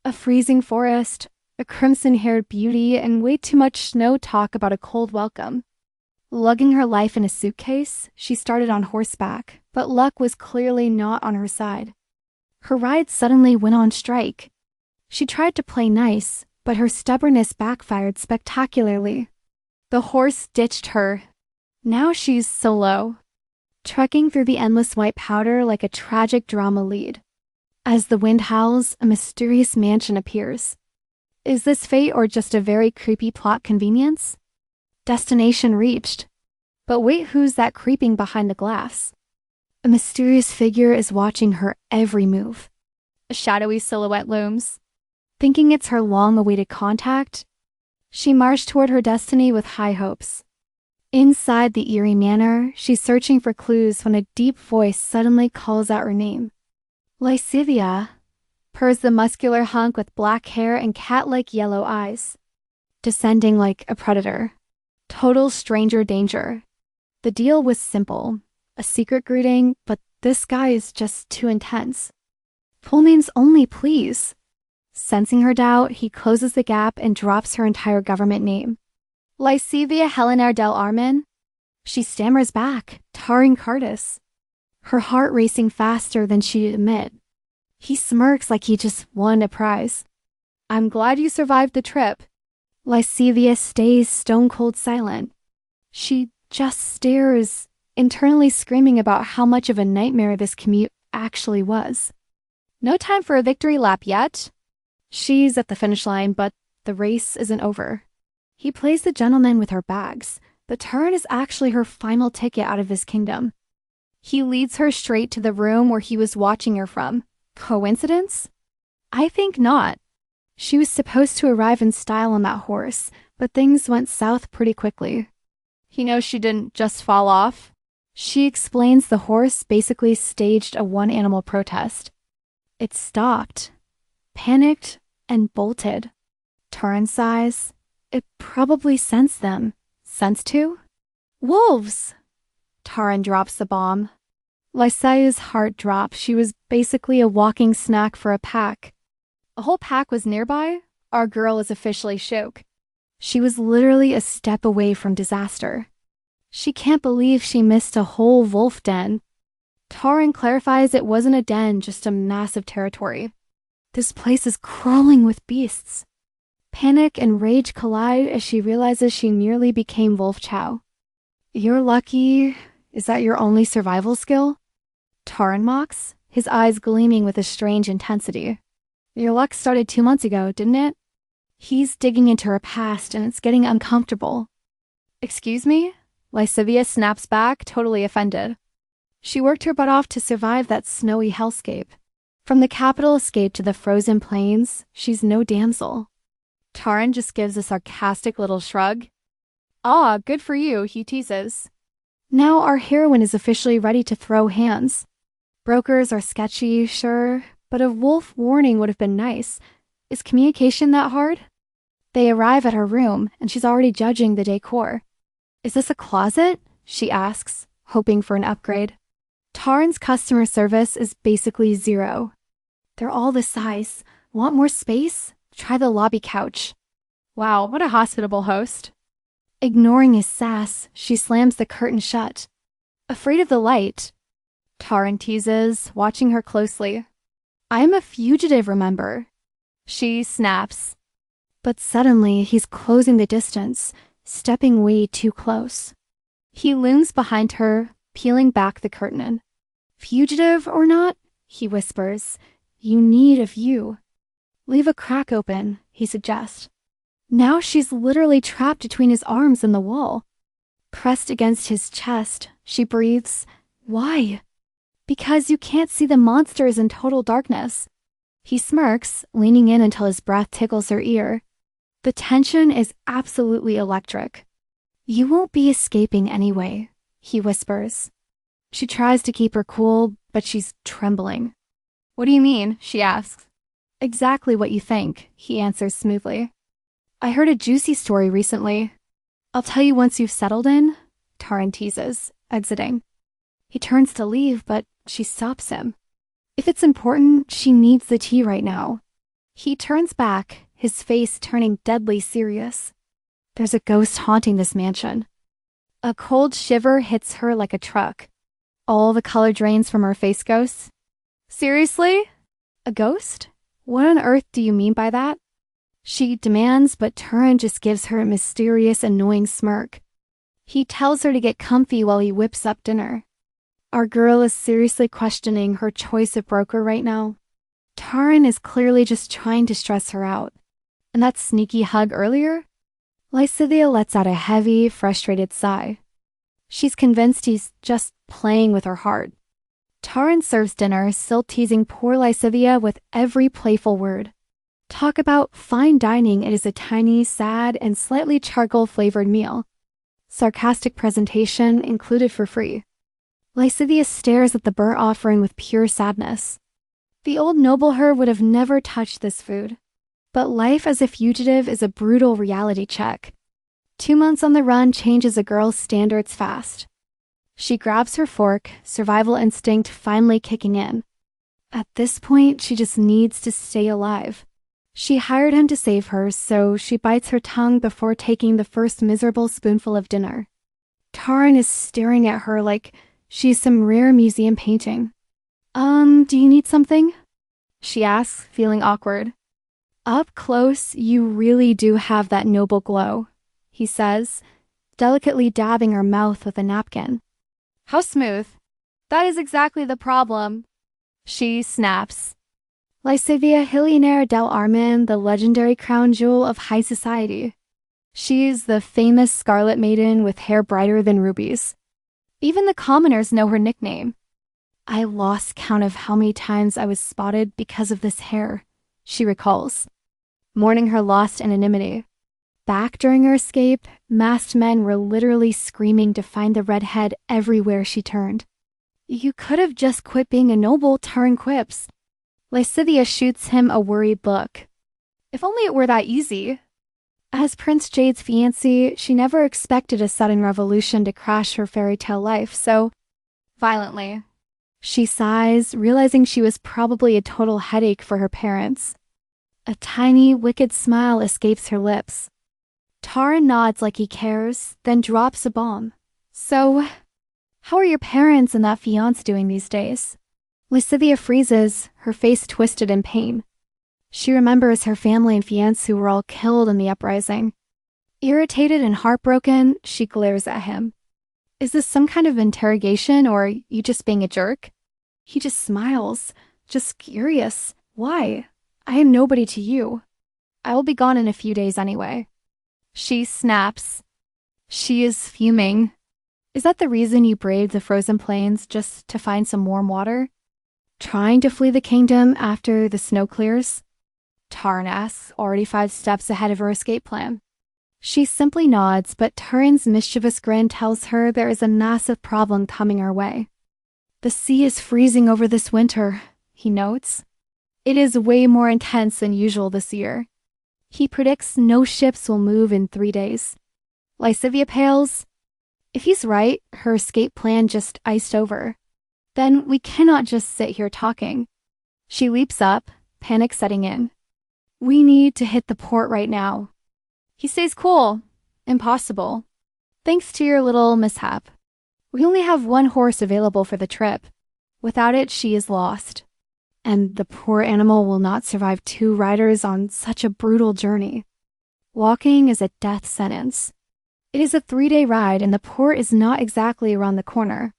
A freezing forest, a crimson-haired beauty, and way too much snow talk about a cold welcome. Lugging her life in a suitcase, she started on horseback, but luck was clearly not on her side. Her ride suddenly went on strike. She tried to play nice, but her stubbornness backfired spectacularly. The horse ditched her. Now she's solo, trekking through the endless white powder like a tragic drama lead. As the wind howls, a mysterious mansion appears. Is this fate or just a very creepy plot convenience? Destination reached. But wait, who's that creeping behind the glass? A mysterious figure is watching her every move. A shadowy silhouette looms. Thinking it's her long-awaited contact, she marched toward her destiny with high hopes. Inside the eerie manor, she's searching for clues when a deep voice suddenly calls out her name. Lysithea, purrs the muscular hunk with black hair and cat-like yellow eyes. Descending like a predator. Total stranger danger. The deal was simple. A secret greeting, but this guy is just too intense. Full names only, please. Sensing her doubt, he closes the gap and drops her entire government name. Lysithea Helena del Armin? She stammers back, Taring Cardis. Her heart racing faster than she'd admit. He smirks like he just won a prize. I'm glad you survived the trip. Lysithea stays stone-cold silent. She just stares, internally screaming about how much of a nightmare this commute actually was. No time for a victory lap yet. She's at the finish line, but the race isn't over. He plays the gentleman with her bags, but Terence is actually her final ticket out of his kingdom. He leads her straight to the room where he was watching her from. Coincidence? I think not. She was supposed to arrive in style on that horse, but things went south pretty quickly. He knows she didn't just fall off. She explains the horse basically staged a one-animal protest. It stopped, panicked, and bolted. Terence sighs. It probably sensed them. Sensed who? Wolves! Taran drops the bomb. Lysithea's heart dropped. She was basically a walking snack for a pack. A whole pack was nearby. Our girl is officially shook. She was literally a step away from disaster. She can't believe she missed a whole wolf den. Taran clarifies it wasn't a den, just a massive territory. This place is crawling with beasts. Panic and rage collide as she realizes she nearly became wolf chow. You're lucky. Is that your only survival skill? Taran mocks, his eyes gleaming with a strange intensity. Your luck started 2 months ago, didn't it? He's digging into her past and it's getting uncomfortable. Excuse me? Lysithea snaps back, totally offended. She worked her butt off to survive that snowy hellscape. From the capital escape to the frozen plains, she's no damsel. Taran just gives a sarcastic little shrug. Ah, good for you, he teases. Now our heroine is officially ready to throw hands. Brokers are sketchy, sure, but a wolf warning would have been nice. Is communication that hard? They arrive at her room, and she's already judging the decor. Is this a closet? She asks, hoping for an upgrade. Taran's customer service is basically zero. They're all this size. Want more space? Try the lobby couch. Wow, what a hospitable host. Ignoring his sass, she slams the curtain shut. Afraid of the light? Taran teases, watching her closely. I'm a fugitive, remember? She snaps. But suddenly, he's closing the distance, stepping way too close. He looms behind her, peeling back the curtain. Fugitive or not, he whispers, you need a view. Leave a crack open, he suggests. Now she's literally trapped between his arms and the wall. Pressed against his chest, she breathes, why? Because you can't see the monsters in total darkness. He smirks, leaning in until his breath tickles her ear. The tension is absolutely electric. You won't be escaping anyway, he whispers. She tries to keep her cool, but she's trembling. What do you mean? She asks. Exactly what you think, he answers smoothly. I heard a juicy story recently. I'll tell you once you've settled in, Taran teases, exiting. He turns to leave, but she stops him. If it's important, she needs the tea right now. He turns back, his face turning deadly serious. There's a ghost haunting this mansion. A cold shiver hits her like a truck. All the color drains from her face ghosts. Seriously? A ghost? What on earth do you mean by that? She demands, but Terence just gives her a mysterious, annoying smirk. He tells her to get comfy while he whips up dinner. Our girl is seriously questioning her choice of broker right now. Terence is clearly just trying to stress her out. And that sneaky hug earlier? Lysithea lets out a heavy, frustrated sigh. She's convinced he's just playing with her heart. Terence serves dinner, still teasing poor Lysithea with every playful word. Talk about fine dining, it is a tiny, sad, and slightly charcoal-flavored meal. Sarcastic presentation included for free. Lysithea stares at the burnt offering with pure sadness. The old noble her would have never touched this food. But life as a fugitive is a brutal reality check. 2 months on the run changes a girl's standards fast. She grabs her fork, survival instinct finally kicking in. At this point, she just needs to stay alive. She hired him to save her, so she bites her tongue before taking the first miserable spoonful of dinner. Terence is staring at her like she's some rare museum painting. Do you need something? She asks, feeling awkward. Up close, you really do have that noble glow, he says, delicately dabbing her mouth with a napkin. How smooth. That is exactly the problem. She snaps. Lysithea Hillianaire del Armin, the legendary crown jewel of high society. She's the famous Scarlet Maiden with hair brighter than rubies. Even the commoners know her nickname. I lost count of how many times I was spotted because of this hair, she recalls, mourning her lost anonymity. Back during her escape, masked men were literally screaming to find the redhead everywhere she turned. You could have just quit being a noble, Terence quips. Lysithea shoots him a worried look. If only it were that easy. As Prince Jade's fiancée, she never expected a sudden revolution to crash her fairy tale life, so violently. She sighs, realizing she was probably a total headache for her parents. A tiny, wicked smile escapes her lips. Terence nods like he cares, then drops a bomb. So, how are your parents and that fiancé doing these days? Lysithea freezes, her face twisted in pain. She remembers her family and fiancé who were all killed in the uprising. Irritated and heartbroken, she glares at him. Is this some kind of interrogation, or are you just being a jerk? He just smiles, just curious. Why? I am nobody to you. I will be gone in a few days anyway. She snaps. She is fuming. Is that the reason you braved the frozen plains, just to find some warm water? Trying to flee the kingdom after the snow clears? Terence asks, already 5 steps ahead of her escape plan. She simply nods, but Terrence's mischievous grin tells her there is a massive problem coming our way. The sea is freezing over this winter, he notes. It is way more intense than usual this year. He predicts no ships will move in 3 days. Lysithea pales. If he's right, her escape plan just iced over. Then we cannot just sit here talking. She leaps up, panic setting in. We need to hit the port right now. He stays cool. Impossible. Thanks to your little mishap. We only have 1 horse available for the trip. Without it, she is lost. And the poor animal will not survive 2 riders on such a brutal journey. Walking is a death sentence. It is a 3-day ride, and the port is not exactly around the corner.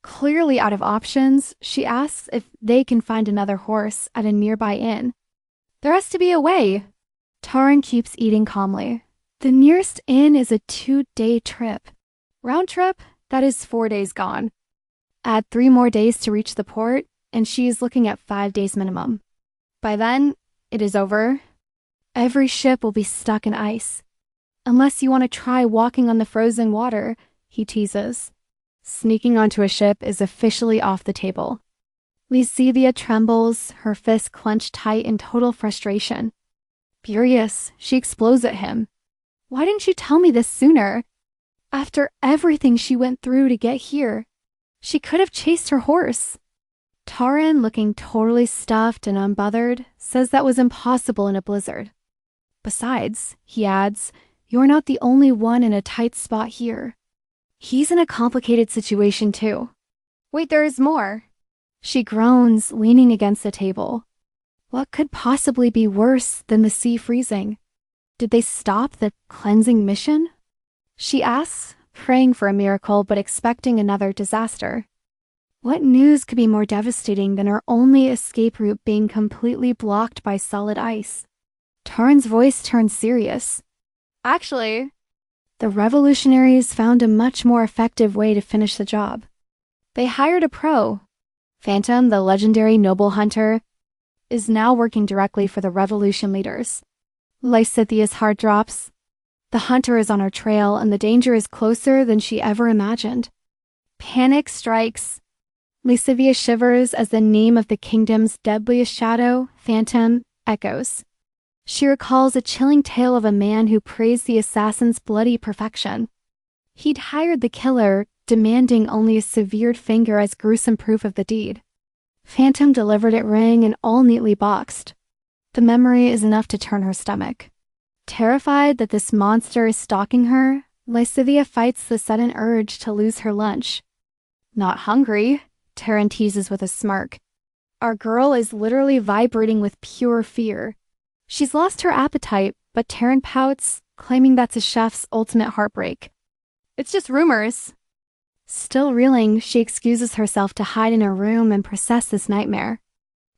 Clearly out of options, she asks if they can find another horse at a nearby inn. There has to be a way. Terence keeps eating calmly. The nearest inn is a 2-day trip. Round trip, that is 4 days gone. Add 3 more days to reach the port, and she is looking at 5 days minimum. By then, it is over. Every ship will be stuck in ice. Unless you want to try walking on the frozen water, he teases. Sneaking onto a ship is officially off the table. Lysithea trembles, her fist clenched tight in total frustration. Furious, she explodes at him. Why didn't you tell me this sooner? After everything she went through to get here, she could have chased her horse. Taran, looking totally stuffed and unbothered, says that was impossible in a blizzard. Besides, he adds, you're not the only one in a tight spot here. He's in a complicated situation too. Wait, there is more. She groans, leaning against the table. What could possibly be worse than the sea freezing? Did they stop the cleansing mission? She asks, praying for a miracle but expecting another disaster. What news could be more devastating than her only escape route being completely blocked by solid ice? Taran's voice turns serious. Actually, the revolutionaries found a much more effective way to finish the job. They hired a pro. Phantom, the legendary noble hunter, is now working directly for the revolution leaders. Lysithea's heart drops. The hunter is on her trail and the danger is closer than she ever imagined. Panic strikes. Lysithea shivers as the name of the kingdom's deadliest shadow, Phantom, echoes. She recalls a chilling tale of a man who praised the assassin's bloody perfection. He'd hired the killer, demanding only a severed finger as gruesome proof of the deed. Phantom delivered it ring and all neatly boxed. The memory is enough to turn her stomach. Terrified that this monster is stalking her, Lysithea fights the sudden urge to lose her lunch. Not hungry, Terence teases with a smirk. Our girl is literally vibrating with pure fear. She's lost her appetite, but Terence pouts, claiming that's a chef's ultimate heartbreak. It's just rumors. Still reeling, she excuses herself to hide in her room and process this nightmare.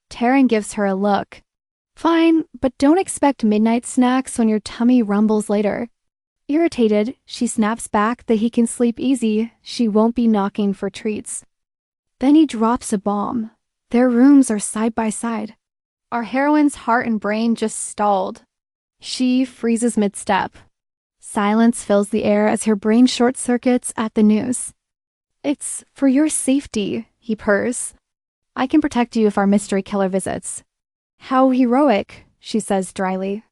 Terence gives her a look. Fine, but don't expect midnight snacks when your tummy rumbles later. Irritated, she snaps back that he can sleep easy, she won't be knocking for treats. Then he drops a bomb. Their rooms are side by side. Our heroine's heart and brain just stalled. She freezes mid-step. Silence fills the air as her brain short-circuits at the news. It's for your safety, he purrs. I can protect you if our mystery killer visits. How heroic, she says dryly.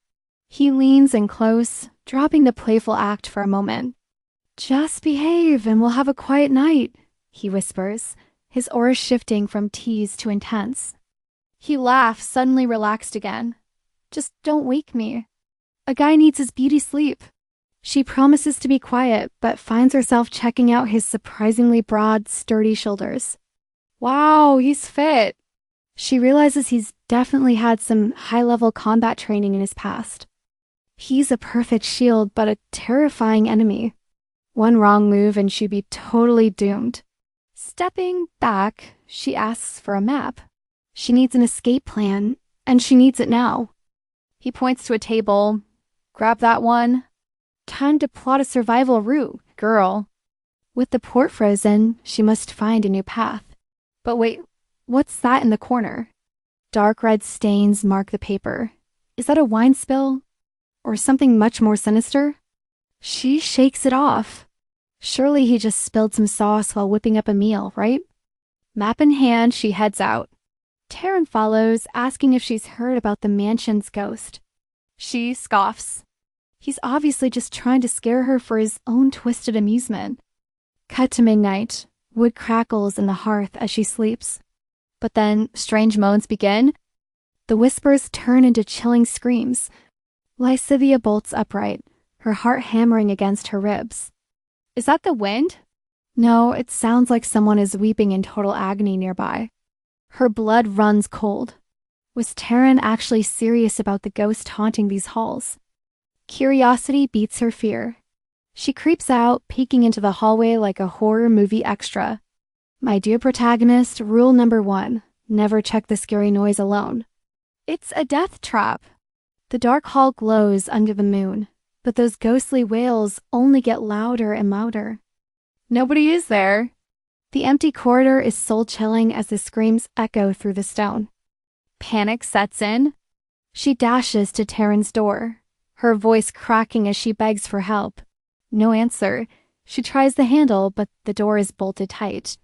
He leans in close, dropping the playful act for a moment. Just behave and we'll have a quiet night, he whispers, his aura shifting from tease to intense. He laughs, suddenly relaxed again. Just don't wake me. A guy needs his beauty sleep. She promises to be quiet, but finds herself checking out his surprisingly broad, sturdy shoulders. Wow, he's fit. She realizes he's definitely had some high-level combat training in his past. He's a perfect shield, but a terrifying enemy. One wrong move and she'd be totally doomed. Stepping back, she asks for a map. She needs an escape plan, and she needs it now. He points to a table. Grab that one. Time to plot a survival route, girl. With the port frozen, she must find a new path. But wait, what's that in the corner? Dark red stains mark the paper. Is that a wine spill? Or something much more sinister? She shakes it off. Surely he just spilled some sauce while whipping up a meal, right? Map in hand, she heads out. Terence follows, asking if she's heard about the mansion's ghost. She scoffs. He's obviously just trying to scare her for his own twisted amusement. Cut to midnight. Wood crackles in the hearth as she sleeps. But then strange moans begin. The whispers turn into chilling screams. Lysithea bolts upright, her heart hammering against her ribs. Is that the wind? No, it sounds like someone is weeping in total agony nearby. Her blood runs cold. Was Terence actually serious about the ghost haunting these halls? Curiosity beats her fear. She creeps out, peeking into the hallway like a horror movie extra. My dear protagonist, rule number 1, never check the scary noise alone. It's a death trap. The dark hall glows under the moon, but those ghostly wails only get louder and louder. Nobody is there. The empty corridor is soul-chilling as the screams echo through the stone. Panic sets in. She dashes to Terence's door, her voice cracking as she begs for help. No answer. She tries the handle, but the door is bolted tight.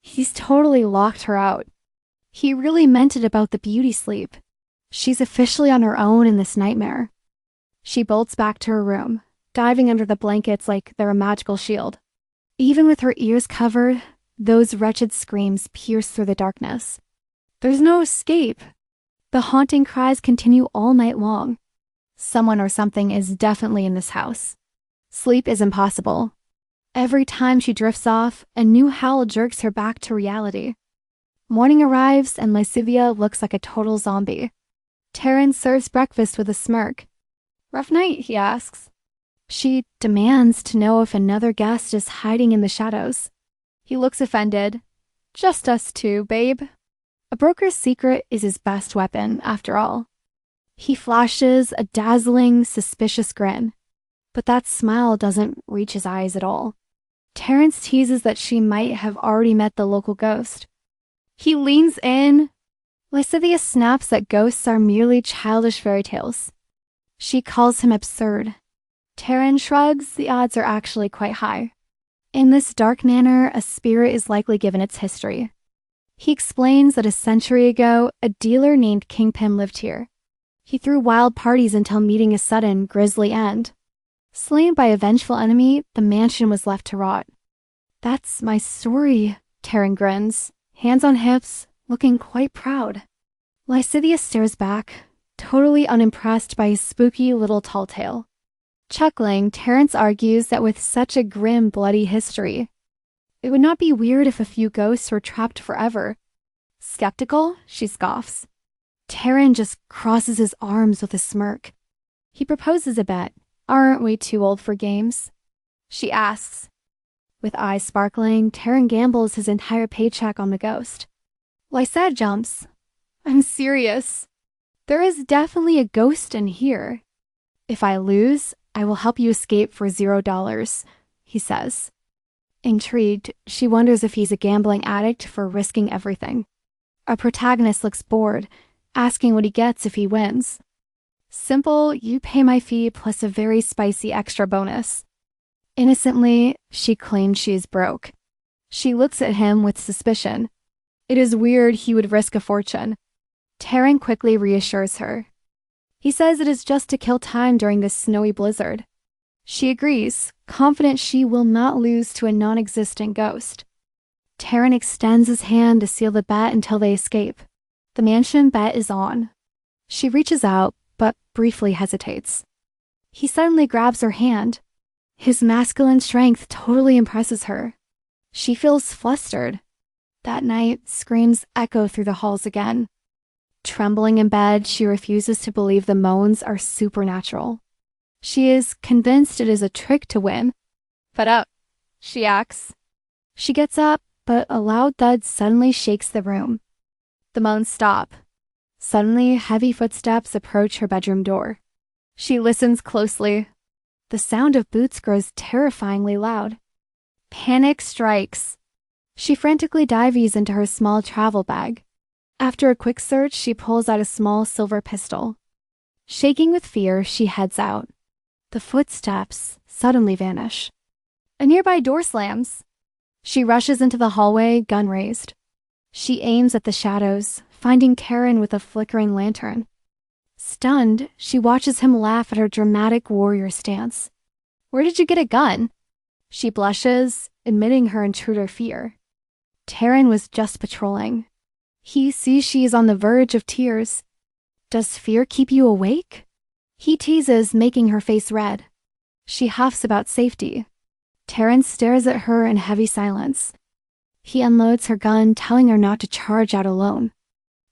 He's totally locked her out. He really meant it about the beauty sleep. She's officially on her own in this nightmare. She bolts back to her room, diving under the blankets like they're a magical shield. Even with her ears covered, those wretched screams pierce through the darkness. There's no escape. The haunting cries continue all night long. Someone or something is definitely in this house. Sleep is impossible. Every time she drifts off, a new howl jerks her back to reality. Morning arrives and Lysithea looks like a total zombie. Terence serves breakfast with a smirk. "Rough night?" he asks. She demands to know if another guest is hiding in the shadows. He looks offended. "Just us two, babe." A broker's secret is his best weapon, after all. He flashes a dazzling, suspicious grin. But that smile doesn't reach his eyes at all. Terence teases that she might have already met the local ghost. He leans in. Lysithea snaps that ghosts are merely childish fairy tales. She calls him absurd. Terence shrugs. The odds are actually quite high. In this dark manor, a spirit is likely given its history. He explains that a century ago, a dealer named Kingpin lived here. He threw wild parties until meeting a sudden, grisly end. Slain by a vengeful enemy, the mansion was left to rot. "That's my story," Terence grins, hands on hips, looking quite proud. Lysithea stares back, totally unimpressed by his spooky little tall tale. Chuckling, Terence argues that with such a grim, bloody history, it would not be weird if a few ghosts were trapped forever. Skeptical? She scoffs. Terence just crosses his arms with a smirk. He proposes a bet. "Aren't we too old for games?" She asks. With eyes sparkling, Terence gambles his entire paycheck on the ghost. Lysithea jumps. "I'm serious. There is definitely a ghost in here. If I lose, I will help you escape for $0, he says. Intrigued, she wonders if he's a gambling addict for risking everything. Our protagonist looks bored, asking what he gets if he wins. Simple, you pay my fee plus a very spicy extra bonus. Innocently, she claims she is broke. She looks at him with suspicion. It is weird he would risk a fortune. Terence quickly reassures her. He says it is just to kill time during this snowy blizzard. She agrees, confident she will not lose to a non-existent ghost. Terence extends his hand to seal the bet until they escape. The mansion bet is on. She reaches out, but briefly hesitates. He suddenly grabs her hand. His masculine strength totally impresses her. She feels flustered. That night, screams echo through the halls again. Trembling in bed, she refuses to believe the moans are supernatural. She is convinced it is a trick to win. "Fed up," she acts. She gets up, but a loud thud suddenly shakes the room. The moans stop. Suddenly, heavy footsteps approach her bedroom door. She listens closely. The sound of boots grows terrifyingly loud. Panic strikes. She frantically dives into her small travel bag. After a quick search, she pulls out a small silver pistol. Shaking with fear, she heads out. The footsteps suddenly vanish. A nearby door slams. She rushes into the hallway, gun raised. She aims at the shadows, finding Terence with a flickering lantern. Stunned, she watches him laugh at her dramatic warrior stance. "Where did you get a gun?" She blushes, admitting her intruder fear. Terence was just patrolling. He sees she is on the verge of tears. "Does fear keep you awake?" He teases, making her face red. She huffs about safety. Terence stares at her in heavy silence. He unloads her gun, telling her not to charge out alone.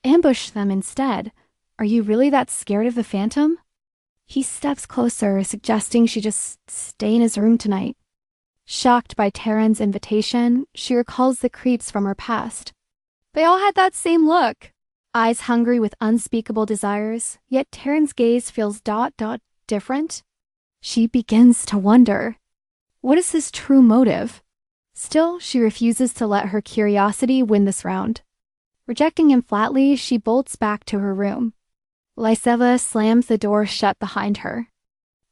"Ambush them instead. Are you really that scared of the phantom?" He steps closer, suggesting she just stay in his room tonight. Shocked by Terence's invitation, she recalls the creeps from her past. They all had that same look. Eyes hungry with unspeakable desires, yet Terence's gaze feels different. She begins to wonder. What is his true motive? Still, she refuses to let her curiosity win this round. Rejecting him flatly, she bolts back to her room. Lysithea slams the door shut behind her.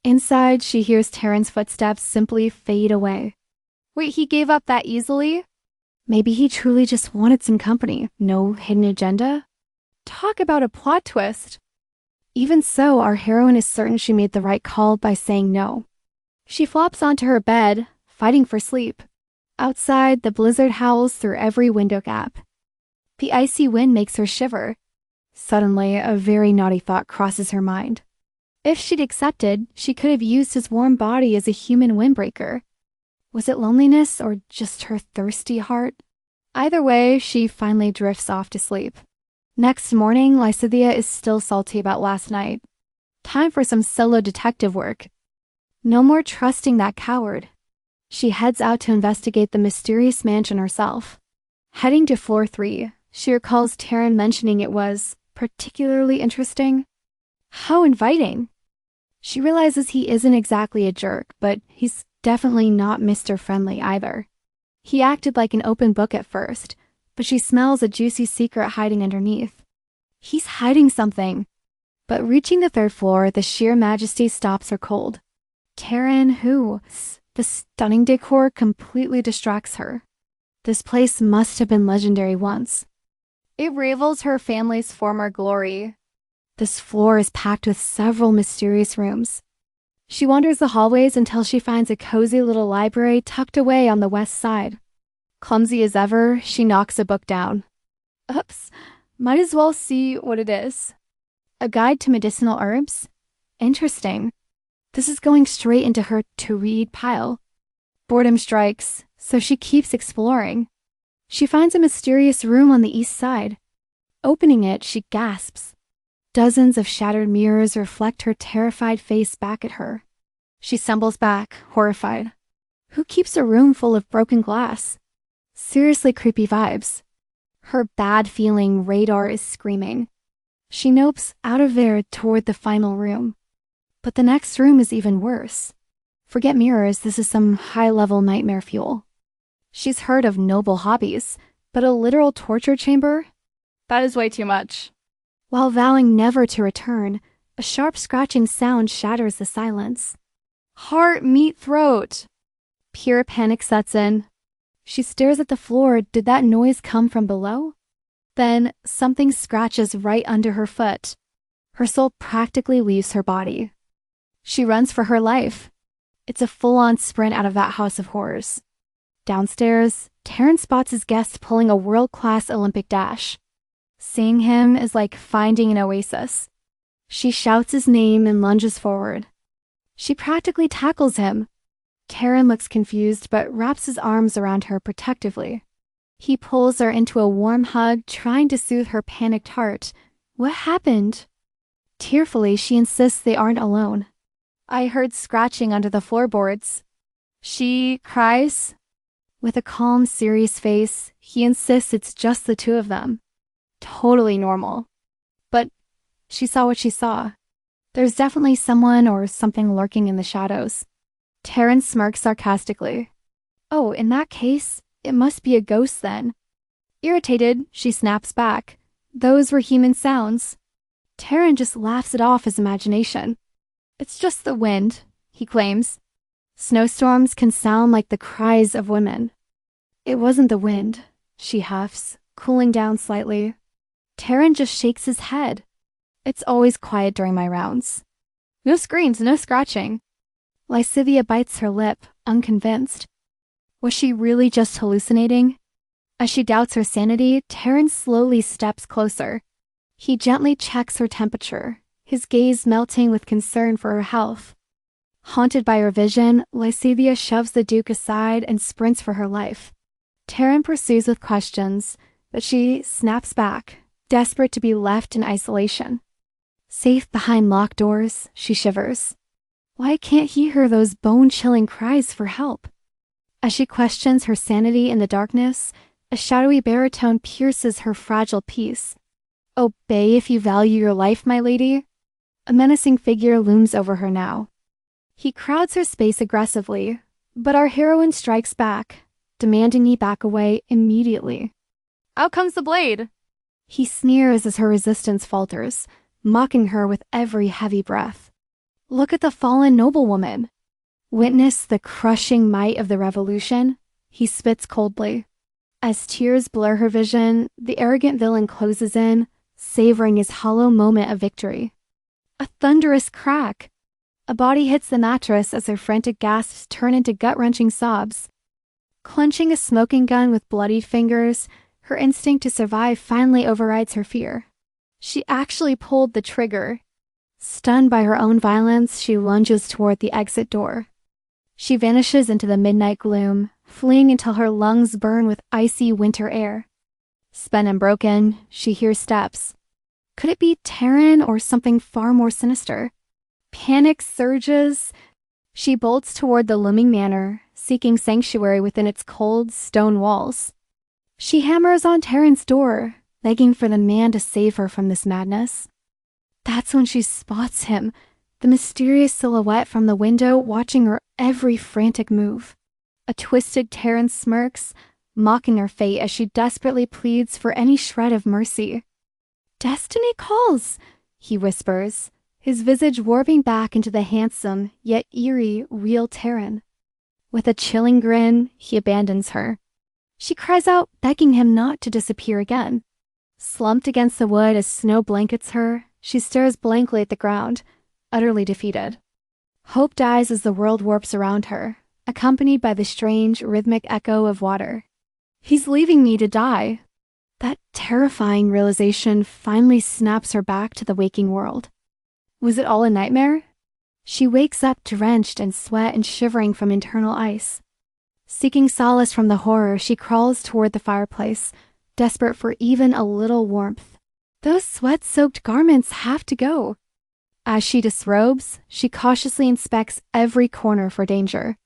Inside, she hears Terence's footsteps simply fade away. Wait, he gave up that easily? Maybe he truly just wanted some company, no hidden agenda? Talk about a plot twist. Even so, our heroine is certain she made the right call by saying no. She flops onto her bed, fighting for sleep. Outside, the blizzard howls through every window gap. The icy wind makes her shiver. Suddenly, a very naughty thought crosses her mind. If she'd accepted, she could have used his warm body as a human windbreaker. Was it loneliness or just her thirsty heart? Either way, she finally drifts off to sleep. Next morning, Lysithea is still salty about last night. Time for some solo detective work. No more trusting that coward. She heads out to investigate the mysterious mansion herself. Heading to floor 3, she recalls Terence mentioning it was particularly interesting. How inviting. She realizes he isn't exactly a jerk, but he's definitely not Mr. Friendly either. He acted like an open book at first, but she smells a juicy secret hiding underneath. He's hiding something. But reaching the 3rd floor, the sheer majesty stops her cold. Terence, who? The stunning decor completely distracts her. This place must have been legendary once. It rivals her family's former glory. This floor is packed with several mysterious rooms. She wanders the hallways until she finds a cozy little library tucked away on the west side. Clumsy as ever, she knocks a book down. Oops, might as well see what it is. A guide to medicinal herbs? Interesting. This is going straight into her to-read pile. Boredom strikes, so she keeps exploring. She finds a mysterious room on the east side. Opening it, she gasps. Dozens of shattered mirrors reflect her terrified face back at her. She stumbles back, horrified. Who keeps a room full of broken glass? Seriously creepy vibes. Her bad feeling radar is screaming. She nopes out of there toward the final room. But the next room is even worse. Forget mirrors, this is some high-level nightmare fuel. She's heard of noble hobbies, but a literal torture chamber? That is way too much. While vowing never to return, a sharp scratching sound shatters the silence. Heart meet throat. Pure panic sets in. She stares at the floor. Did that noise come from below? Then something scratches right under her foot. Her soul practically leaves her body. She runs for her life. It's a full-on sprint out of that house of horrors. Downstairs, Terence spots his guest pulling a world-class Olympic dash. Seeing him is like finding an oasis. She shouts his name and lunges forward. She practically tackles him. Terence looks confused but wraps his arms around her protectively. He pulls her into a warm hug, trying to soothe her panicked heart. What happened? Tearfully, she insists they aren't alone. I heard scratching under the floorboards. She cries. With a calm, serious face, he insists it's just the two of them. Totally normal. But she saw what she saw. There's definitely someone or something lurking in the shadows. Terence smirks sarcastically. Oh, in that case, it must be a ghost then. Irritated, she snaps back. Those were human sounds. Terence just laughs it off as imagination. It's just the wind, he claims. Snowstorms can sound like the cries of women. It wasn't the wind, she huffs, cooling down slightly. Terence just shakes his head. It's always quiet during my rounds. No screams, no scratching. Lysithea bites her lip, unconvinced. Was she really just hallucinating? As she doubts her sanity, Terence slowly steps closer. He gently checks her temperature, his gaze melting with concern for her health. Haunted by her vision, Lysithea shoves the Duke aside and sprints for her life. Terence pursues with questions, but she snaps back, desperate to be left in isolation. Safe behind locked doors, she shivers. Why can't he hear those bone-chilling cries for help? As she questions her sanity in the darkness, a shadowy baritone pierces her fragile peace. Obey if you value your life, my lady. A menacing figure looms over her now. He crowds her space aggressively, but our heroine strikes back, demanding he back away immediately. Out comes the blade! He sneers as her resistance falters, mocking her with every heavy breath. Look at the fallen noblewoman. Witness the crushing might of the revolution, he spits coldly. As tears blur her vision, the arrogant villain closes in, savoring his hollow moment of victory. A thunderous crack! A body hits the mattress as her frantic gasps turn into gut-wrenching sobs. Clenching a smoking gun with bloodied fingers, Her instinct to survive finally overrides her fear. She actually pulled the trigger. Stunned by her own violence, she lunges toward the exit door. She vanishes into the midnight gloom, fleeing until her lungs burn with icy winter air. Spent and broken, she hears steps. Could it be Terence or something far more sinister? Panic surges. She bolts toward the looming manor, seeking sanctuary within its cold stone walls. She hammers on Terence's door, begging for the man to save her from this madness. That's when she spots him, the mysterious silhouette from the window watching her every frantic move. A twisted Terence smirks, mocking her fate as she desperately pleads for any shred of mercy. "Destiny calls," he whispers, his visage warping back into the handsome, yet eerie, real Terence. With a chilling grin, he abandons her. She cries out, begging him not to disappear again. Slumped against the wood as snow blankets her, she stares blankly at the ground, utterly defeated. Hope dies as the world warps around her, accompanied by the strange, rhythmic echo of water. He's leaving me to die. That terrifying realization finally snaps her back to the waking world. Was it all a nightmare? She wakes up drenched in sweat and shivering from internal ice. Seeking solace from the horror, she crawls toward the fireplace, desperate for even a little warmth. Those sweat-soaked garments have to go. As she disrobes, she cautiously inspects every corner for danger.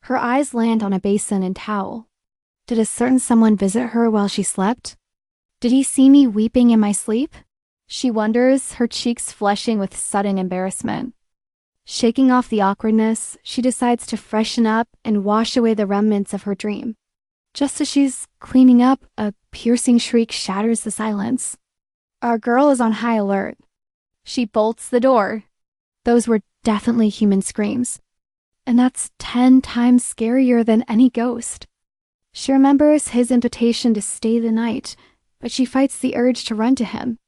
Her eyes land on a basin and towel. Did a certain someone visit her while she slept? Did he see me weeping in my sleep? She wonders, her cheeks flushing with sudden embarrassment. Shaking off the awkwardness, she decides to freshen up and wash away the remnants of her dream. Just as she's cleaning up, a piercing shriek shatters the silence. Our girl is on high alert. She bolts the door. Those were definitely human screams. And that's 10 times scarier than any ghost. She remembers his invitation to stay the night, but she fights the urge to run to him.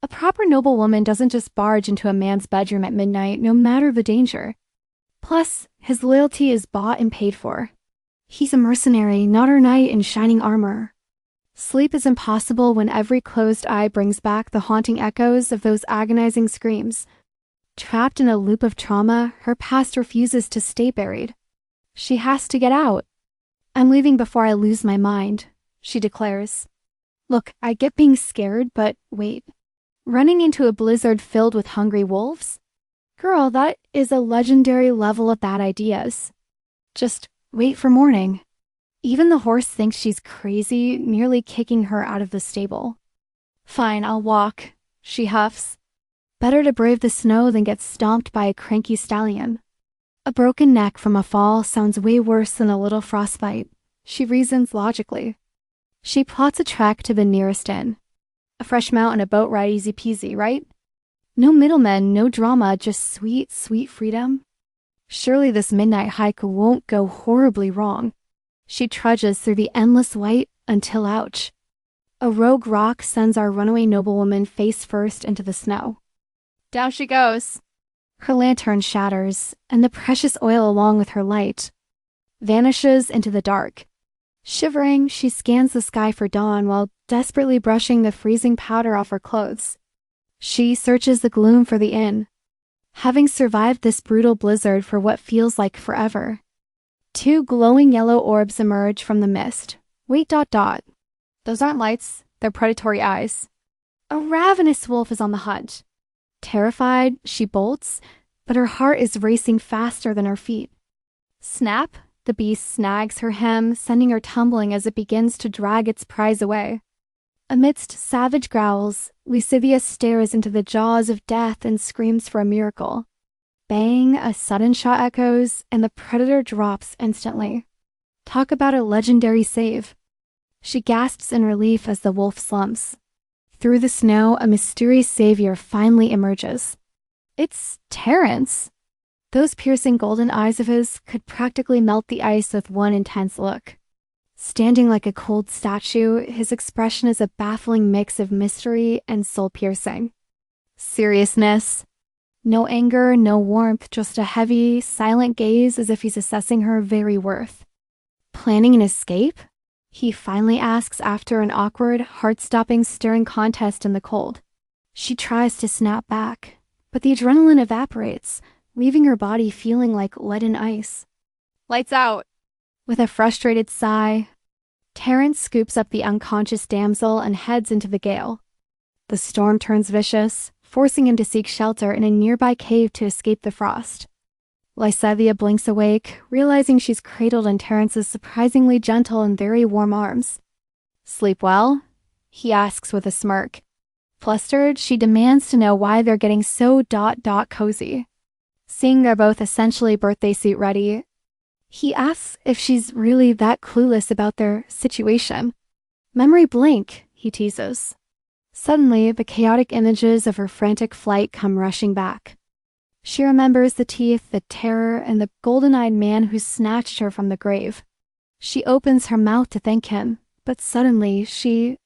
A proper noblewoman doesn't just barge into a man's bedroom at midnight, no matter the danger. Plus, his loyalty is bought and paid for. He's a mercenary, not her knight in shining armor. Sleep is impossible when every closed eye brings back the haunting echoes of those agonizing screams. Trapped in a loop of trauma, her past refuses to stay buried. She has to get out. "I'm leaving before I lose my mind," she declares. Look, I get being scared, but wait. Running into a blizzard filled with hungry wolves? Girl, that is a legendary level of bad ideas. Just wait for morning. Even the horse thinks she's crazy, nearly kicking her out of the stable. "Fine, I'll walk," she huffs. Better to brave the snow than get stomped by a cranky stallion. A broken neck from a fall sounds way worse than a little frostbite. She reasons logically. She plots a trek to the nearest inn. A fresh mount and a boat ride easy peasy, right? No middlemen, no drama, just sweet, sweet freedom. Surely this midnight hike won't go horribly wrong. She trudges through the endless white until ouch. A rogue rock sends our runaway noblewoman face first into the snow. Down she goes. Her lantern shatters, and the precious oil along with her light vanishes into the dark. Shivering, she scans the sky for dawn while desperately brushing the freezing powder off her clothes. She searches the gloom for the inn. Having survived this brutal blizzard for what feels like forever, 2 glowing yellow orbs emerge from the mist. Wait. Those aren't lights, they're predatory eyes. A ravenous wolf is on the hunt. Terrified, she bolts, but her heart is racing faster than her feet. Snap, the beast snags her hem, sending her tumbling as it begins to drag its prize away. Amidst savage growls, Lysithea stares into the jaws of death and screams for a miracle. Bang, a sudden shot echoes, and the predator drops instantly. Talk about a legendary save. She gasps in relief as the wolf slumps. Through the snow, a mysterious savior finally emerges. It's Terence. Those piercing golden eyes of his could practically melt the ice with one intense look. Standing like a cold statue, his expression is a baffling mix of mystery and soul-piercing. Seriousness. No anger, no warmth, just a heavy, silent gaze as if he's assessing her very worth. Planning an escape? He finally asks after an awkward, heart-stopping staring contest in the cold. She tries to snap back, but the adrenaline evaporates, leaving her body feeling like leaden ice. Lights out! With a frustrated sigh, Terence scoops up the unconscious damsel and heads into the gale. The storm turns vicious, forcing him to seek shelter in a nearby cave to escape the frost. Lysithea blinks awake, realizing she's cradled in Terence's surprisingly gentle and very warm arms. Sleep well? He asks with a smirk. Flustered, she demands to know why they're getting so cozy. Seeing they're both essentially birthday suit ready, he asks if she's really that clueless about their situation. Memory blink, he teases. Suddenly, the chaotic images of her frantic flight come rushing back. She remembers the teeth, the terror, and the golden-eyed man who snatched her from the grave. She opens her mouth to thank him, but suddenly she